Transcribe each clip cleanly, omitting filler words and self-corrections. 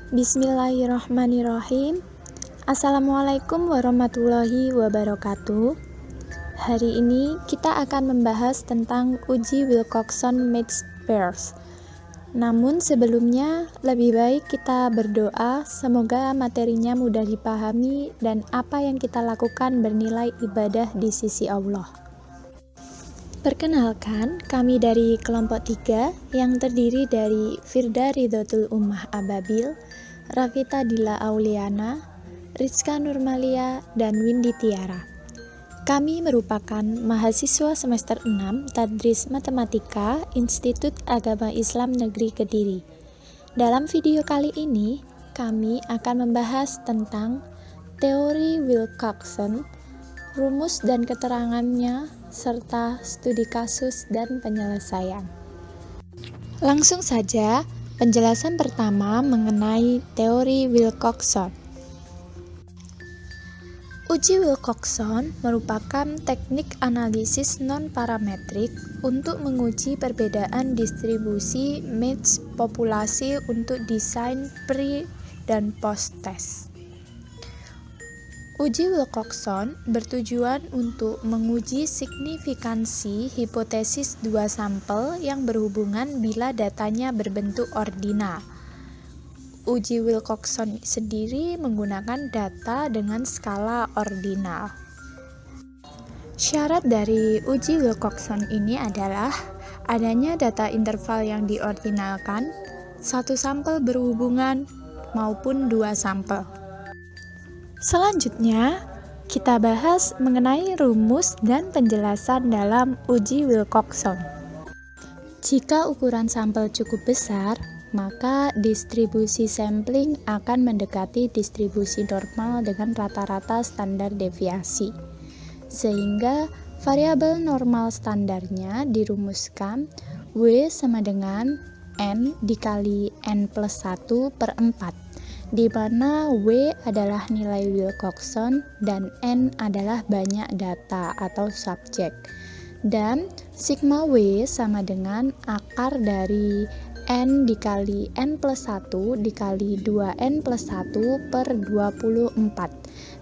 Bismillahirrahmanirrahim. Assalamualaikum warahmatullahi wabarakatuh. Hari ini kita akan membahas tentang uji Wilcoxon-Myers Pairs. Namun sebelumnya lebih baik kita berdoa semoga materinya mudah dipahami dan apa yang kita lakukan bernilai ibadah di sisi Allah. Perkenalkan, kami dari kelompok 3 yang terdiri dari Firda Ridhotul Ummah Ababil, Rafita Dila Auliana, Rizka Nurmalia, dan Windy Tiara. Kami merupakan mahasiswa semester 6 Tadris Matematika Institut Agama Islam Negeri Kediri. Dalam video kali ini, kami akan membahas tentang teori Wilcoxon, rumus dan keterangannya, serta studi kasus dan penyelesaian. Langsung saja, penjelasan pertama mengenai teori Wilcoxon. Uji Wilcoxon merupakan teknik analisis non-parametrik untuk menguji perbedaan distribusi match populasi untuk desain pre- dan post-test. Uji Wilcoxon bertujuan untuk menguji signifikansi hipotesis dua sampel yang berhubungan bila datanya berbentuk ordinal. Uji Wilcoxon sendiri menggunakan data dengan skala ordinal. Syarat dari uji Wilcoxon ini adalah adanya data interval yang diordinalkan, satu sampel berhubungan maupun dua sampel. Selanjutnya, kita bahas mengenai rumus dan penjelasan dalam uji Wilcoxon. Jika ukuran sampel cukup besar, maka distribusi sampling akan mendekati distribusi normal dengan rata-rata standar deviasi. Sehingga variabel normal standarnya dirumuskan W sama dengan N dikali N plus 1 per 4. Di mana W adalah nilai Wilcoxon dan N adalah banyak data atau subjek. Dan sigma W sama dengan akar dari N dikali N plus 1 dikali 2N plus 1 per 24.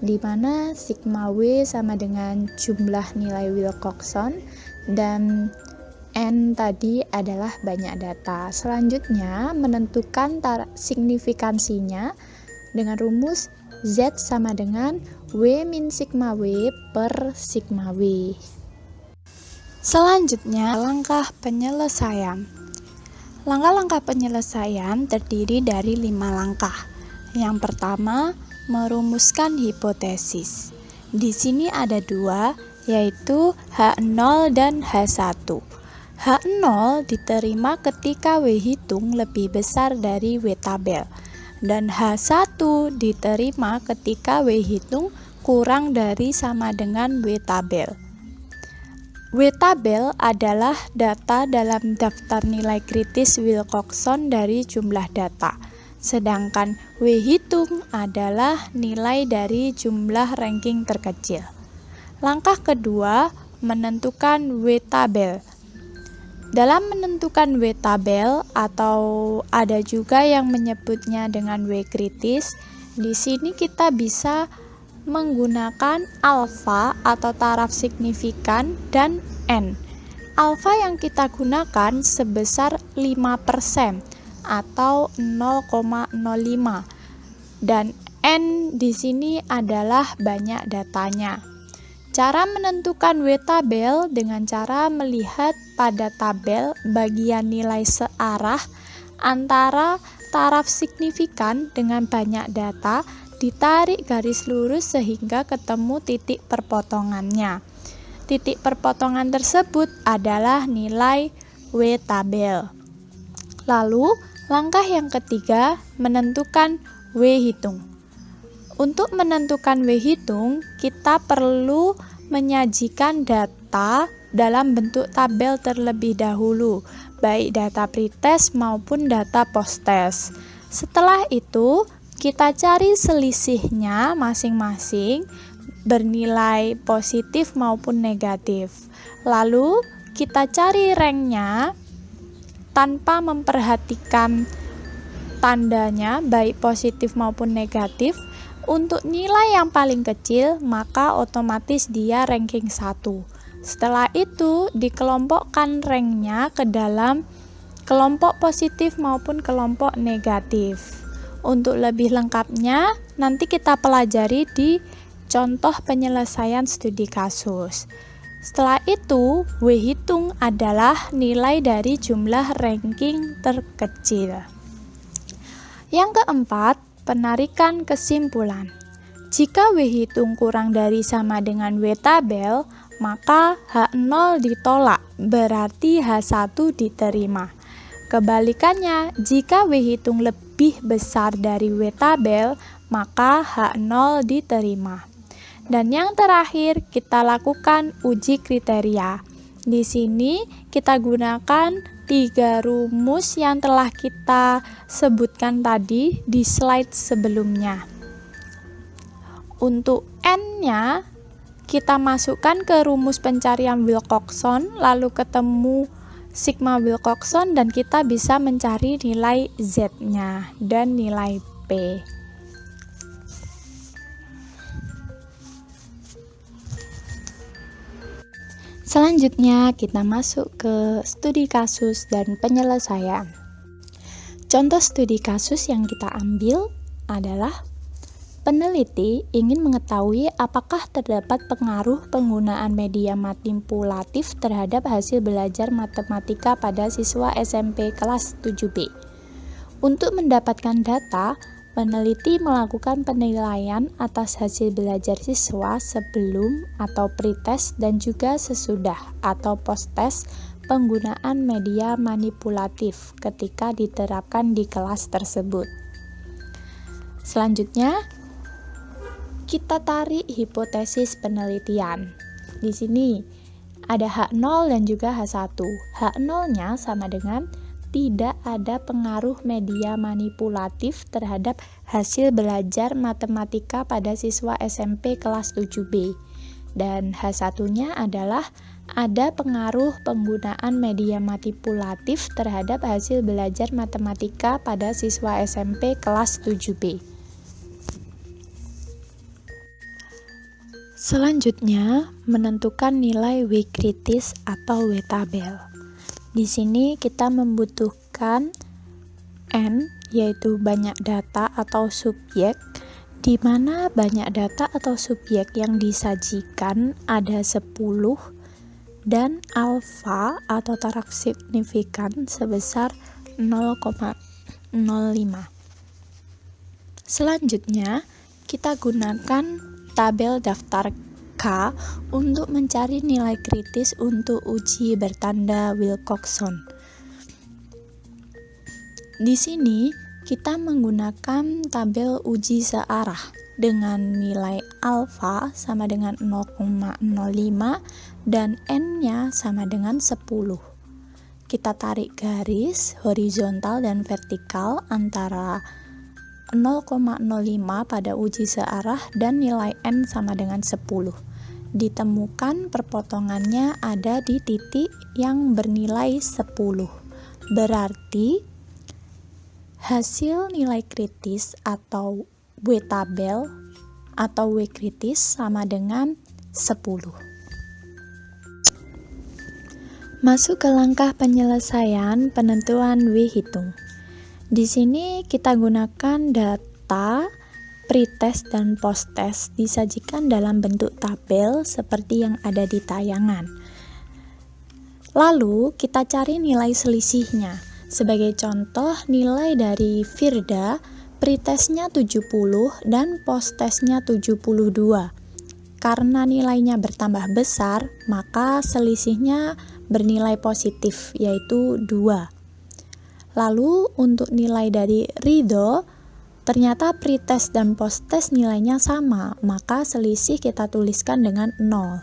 Di mana sigma W sama dengan jumlah nilai Wilcoxon dan N tadi adalah banyak data. Selanjutnya, menentukan signifikansinya dengan rumus Z sama dengan W min sigma W per sigma W. Selanjutnya, langkah penyelesaian. Langkah-langkah penyelesaian terdiri dari 5 langkah. Yang pertama, merumuskan hipotesis. Di sini ada 2, yaitu H0 dan H1. H0 diterima ketika W hitung lebih besar dari W tabel, dan H1 diterima ketika W hitung kurang dari sama dengan W tabel. W tabel adalah data dalam daftar nilai kritis Wilcoxon dari jumlah data, sedangkan W hitung adalah nilai dari jumlah ranking terkecil. Langkah kedua, menentukan W tabel. Dalam menentukan W tabel atau ada juga yang menyebutnya dengan W kritis, di sini kita bisa menggunakan alfa atau taraf signifikan dan N. Alfa yang kita gunakan sebesar 5% atau 0,05 dan N di sini adalah banyak datanya. Cara menentukan W tabel dengan cara melihat pada tabel bagian nilai searah antara taraf signifikan dengan banyak data, ditarik garis lurus sehingga ketemu titik perpotongannya. Titik perpotongan tersebut adalah nilai W tabel. Lalu, langkah yang ketiga, menentukan W hitung. Untuk menentukan W hitung, kita perlu menyajikan data dalam bentuk tabel terlebih dahulu, baik data pretest maupun data posttest. Setelah itu, kita cari selisihnya masing-masing bernilai positif maupun negatif. Lalu, kita cari ranknya tanpa memperhatikan tandanya baik positif maupun negatif. Untuk nilai yang paling kecil, maka otomatis dia ranking 1. Setelah itu, dikelompokkan ranknya ke dalam kelompok positif maupun kelompok negatif. Untuk lebih lengkapnya, nanti kita pelajari di contoh penyelesaian studi kasus. Setelah itu, W hitung adalah nilai dari jumlah ranking terkecil. Yang keempat, penarikan kesimpulan. Jika W hitung kurang dari sama dengan W tabel, maka H0 ditolak, berarti H1 diterima. Kebalikannya, jika W hitung lebih besar dari W tabel, maka H0 diterima. Dan yang terakhir, kita lakukan uji kriteria. Di sini kita gunakan 3 rumus yang telah kita sebutkan tadi di slide sebelumnya. Untuk N-nya, kita masukkan ke rumus pencarian Wilcoxon, lalu ketemu sigma Wilcoxon, dan kita bisa mencari nilai Z-nya dan nilai P. Selanjutnya kita masuk ke studi kasus dan penyelesaian. Contoh studi kasus yang kita ambil adalah peneliti ingin mengetahui apakah terdapat pengaruh penggunaan media manipulatif terhadap hasil belajar matematika pada siswa SMP kelas 7B. Untuk mendapatkan data, peneliti melakukan penilaian atas hasil belajar siswa sebelum atau pretest dan juga sesudah atau post-test penggunaan media manipulatif ketika diterapkan di kelas tersebut. Selanjutnya, kita tarik hipotesis penelitian. Di sini ada H0 dan juga H1. H0-nya sama dengan tidak ada pengaruh media manipulatif terhadap hasil belajar matematika pada siswa SMP kelas 7B. Dan H1-nya adalah ada pengaruh penggunaan media manipulatif terhadap hasil belajar matematika pada siswa SMP kelas 7B. Selanjutnya, menentukan nilai W kritis atau W tabel. Di sini kita membutuhkan N, yaitu banyak data atau subjek, di mana banyak data atau subjek yang disajikan ada 10 dan alfa atau taraf signifikan sebesar 0,05. Selanjutnya, kita gunakan tabel daftar K untuk mencari nilai kritis untuk uji bertanda Wilcoxon. Di sini kita menggunakan tabel uji searah dengan nilai alfa sama dengan 0,05 dan N-nya sama dengan 10. Kita tarik garis horizontal dan vertikal antara 0,05 pada uji searah dan nilai N sama dengan 10. Ditemukan perpotongannya ada di titik yang bernilai 10. Berarti hasil nilai kritis atau W tabel atau W kritis sama dengan 10. Masuk ke langkah penyelesaian penentuan W hitung. Di sini kita gunakan data pretest dan posttest disajikan dalam bentuk tabel seperti yang ada di tayangan. Lalu kita cari nilai selisihnya. Sebagai contoh, nilai dari Firda pretestnya 70 dan posttestnya 72. Karena nilainya bertambah besar, maka selisihnya bernilai positif, yaitu 2. Lalu untuk nilai dari Ridho, ternyata pretest dan posttest nilainya sama, maka selisih kita tuliskan dengan 0.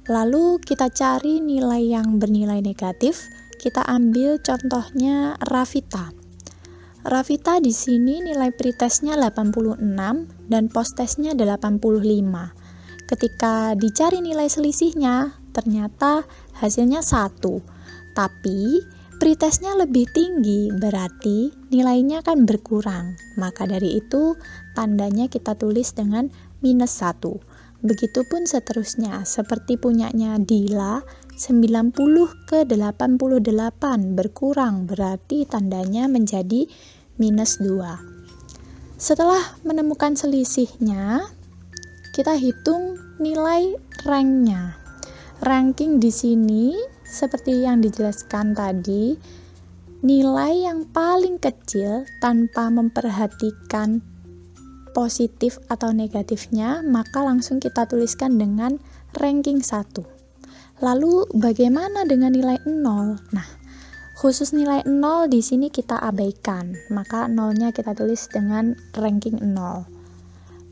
Lalu kita cari nilai yang bernilai negatif, kita ambil contohnya Rafita. Rafita di sini nilai pretestnya 86 dan posttestnya 85. Ketika dicari nilai selisihnya, ternyata hasilnya 1. Tapi pretestnya lebih tinggi, berarti nilainya akan berkurang. Maka dari itu, tandanya kita tulis dengan -1. Begitupun seterusnya, seperti punyanya Dila, 90 ke 88 berkurang, berarti tandanya menjadi -2. Setelah menemukan selisihnya, kita hitung nilai ranknya. Ranking di sini seperti yang dijelaskan tadi, nilai yang paling kecil tanpa memperhatikan positif atau negatifnya, maka langsung kita tuliskan dengan ranking 1. Lalu bagaimana dengan nilai 0? Nah, khusus nilai 0 di sini kita abaikan, maka 0-nya kita tulis dengan ranking 0.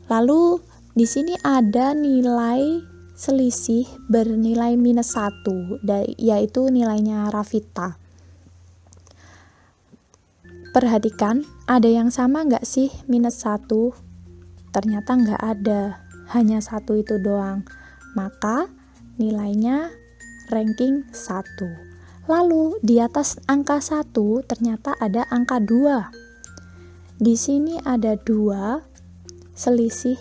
Lalu di sini ada nilai selisih bernilai -1, yaitu nilainya Rafita. Perhatikan, ada yang sama nggak sih -1? Ternyata nggak ada, hanya 1 itu doang. Maka nilainya ranking 1. Lalu di atas angka 1 ternyata ada angka 2. Di sini ada 2 selisih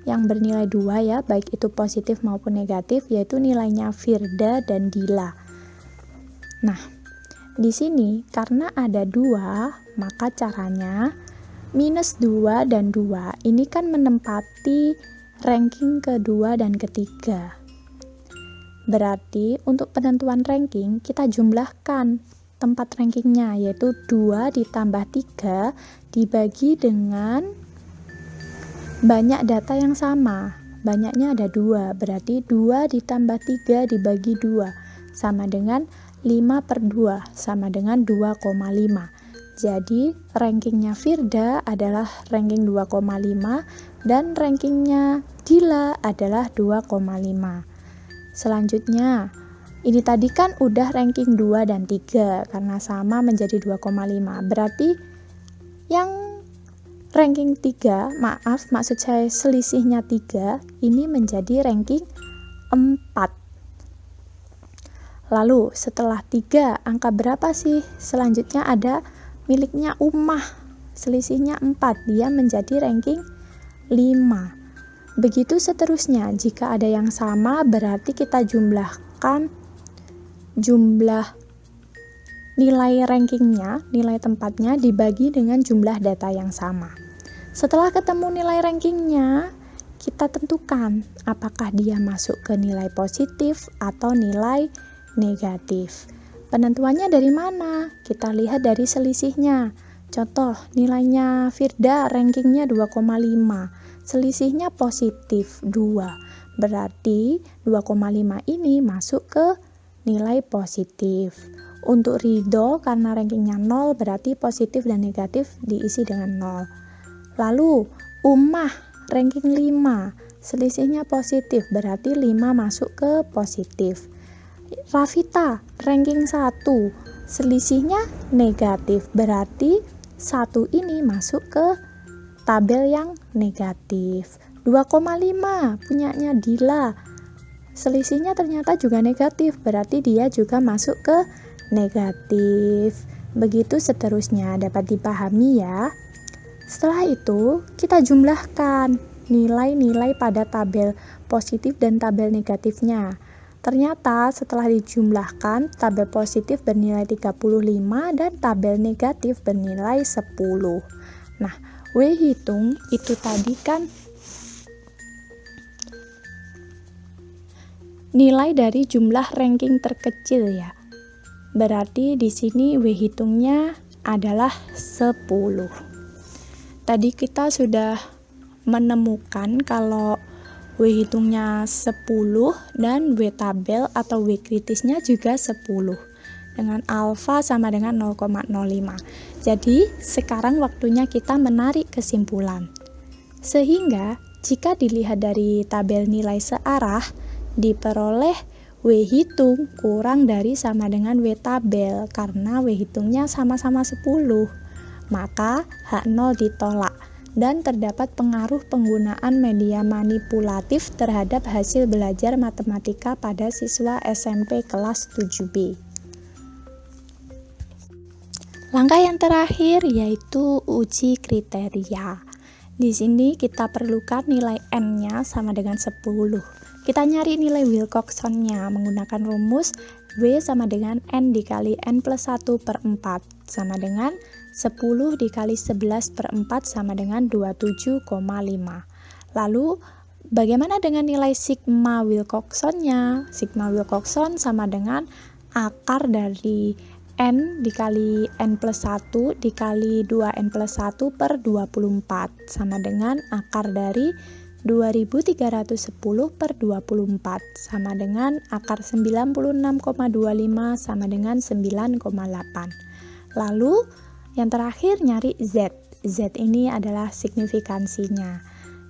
yang bernilai 2 ya, baik itu positif maupun negatif, yaitu nilainya Firda dan Dila. Nah, di sini karena ada 2, maka caranya -2 dan 2 ini kan menempati ranking kedua dan ketiga. Berarti untuk penentuan ranking kita jumlahkan tempat rankingnya, yaitu 2 ditambah 3 dibagi dengan banyak data yang sama. Banyaknya ada 2, berarti 2 ditambah 3 dibagi 2 sama dengan 5/2, sama dengan 2,5. Jadi rankingnya Firda adalah ranking 2,5 dan rankingnya Dila adalah 2,5. Selanjutnya, ini tadi kan udah ranking 2 dan 3 karena sama menjadi 2,5. Berarti yang ranking 3, maksud saya selisihnya 3, ini menjadi ranking 4. Lalu setelah 3, angka berapa sih? Selanjutnya ada miliknya Ummah, selisihnya 4, dia menjadi ranking 5. Begitu seterusnya, jika ada yang sama berarti kita jumlahkan jumlah nilai rankingnya, nilai tempatnya dibagi dengan jumlah data yang sama. Setelah ketemu nilai rankingnya, kita tentukan apakah dia masuk ke nilai positif atau nilai negatif. Penentuannya dari mana? Kita lihat dari selisihnya. Contoh, nilainya Firda rankingnya 2,5, selisihnya positif 2. Berarti 2,5 ini masuk ke nilai positif. Untuk Ridho karena rankingnya 0, berarti positif dan negatif diisi dengan 0. Lalu Ummah ranking 5, selisihnya positif, berarti 5 masuk ke positif. Rafita ranking 1, selisihnya negatif, berarti 1 ini masuk ke tabel yang negatif. 2,5 punyanya Dila, selisihnya ternyata juga negatif, berarti dia juga masuk ke negatif. Begitu seterusnya, dapat dipahami ya. Setelah itu kita jumlahkan nilai-nilai pada tabel positif dan tabel negatifnya. Ternyata setelah dijumlahkan, tabel positif bernilai 35 dan tabel negatif bernilai 10. Nah, W hitung itu tadi kan nilai dari jumlah ranking terkecil ya. Berarti di sini W hitungnya adalah 10. Tadi kita sudah menemukan kalau W hitungnya 10 dan W tabel atau W kritisnya juga 10 dengan alfa sama dengan 0,05. Jadi sekarang waktunya kita menarik kesimpulan. Sehingga jika dilihat dari tabel nilai searah, diperoleh W hitung kurang dari sama dengan W tabel karena W hitungnya sama-sama 10. Maka H0 ditolak dan terdapat pengaruh penggunaan media manipulatif terhadap hasil belajar matematika pada siswa SMP kelas 7B. Langkah yang terakhir yaitu uji kriteria. Di sini kita perlukan nilai N-nya sama dengan 10. Kita nyari nilai Wilcoxon-nya menggunakan rumus W sama dengan N dikali N plus 1 per 4 sama dengan 10 dikali 11 per 4 sama dengan 27,5. Lalu bagaimana dengan nilai sigma Wilcoxon-nya? Sigma Wilcoxon sama dengan akar dari N dikali N plus 1 dikali 2N plus 1 per 24 sama dengan akar dari 2310 per 24 sama dengan akar 96,25 sama dengan 9,8. Lalu yang terakhir nyari Z. Z ini adalah signifikansinya.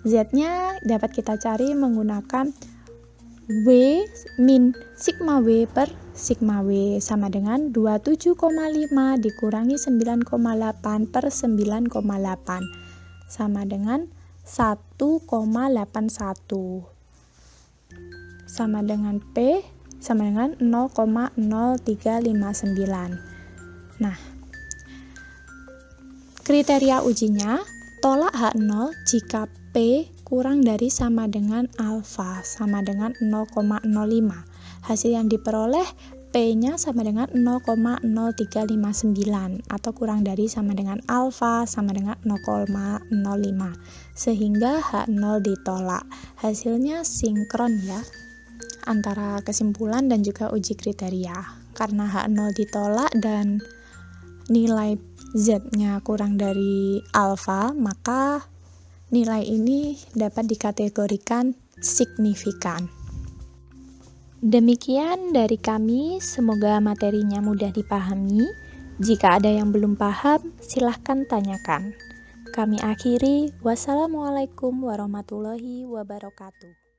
Z-nya dapat kita cari menggunakan W min sigma W per sigma W sama dengan 27,5 dikurangi 9,8 per 9,8 sama dengan 1,81 sama dengan P sama dengan 0,0359. Nah, kriteria ujinya tolak H0 jika P kurang dari sama dengan alfa sama dengan 0,05. Hasil yang diperoleh P-nya sama dengan 0,0359 atau kurang dari sama dengan alfa sama dengan 0,05 sehingga H0 ditolak. Hasilnya sinkron ya antara kesimpulan dan juga uji kriteria. Karena H0 ditolak dan nilai Z-nya kurang dari alfa, maka nilai ini dapat dikategorikan signifikan. Demikian dari kami, semoga materinya mudah dipahami. Jika ada yang belum paham, silahkan tanyakan. Kami akhiri, wassalamualaikum warahmatullahi wabarakatuh.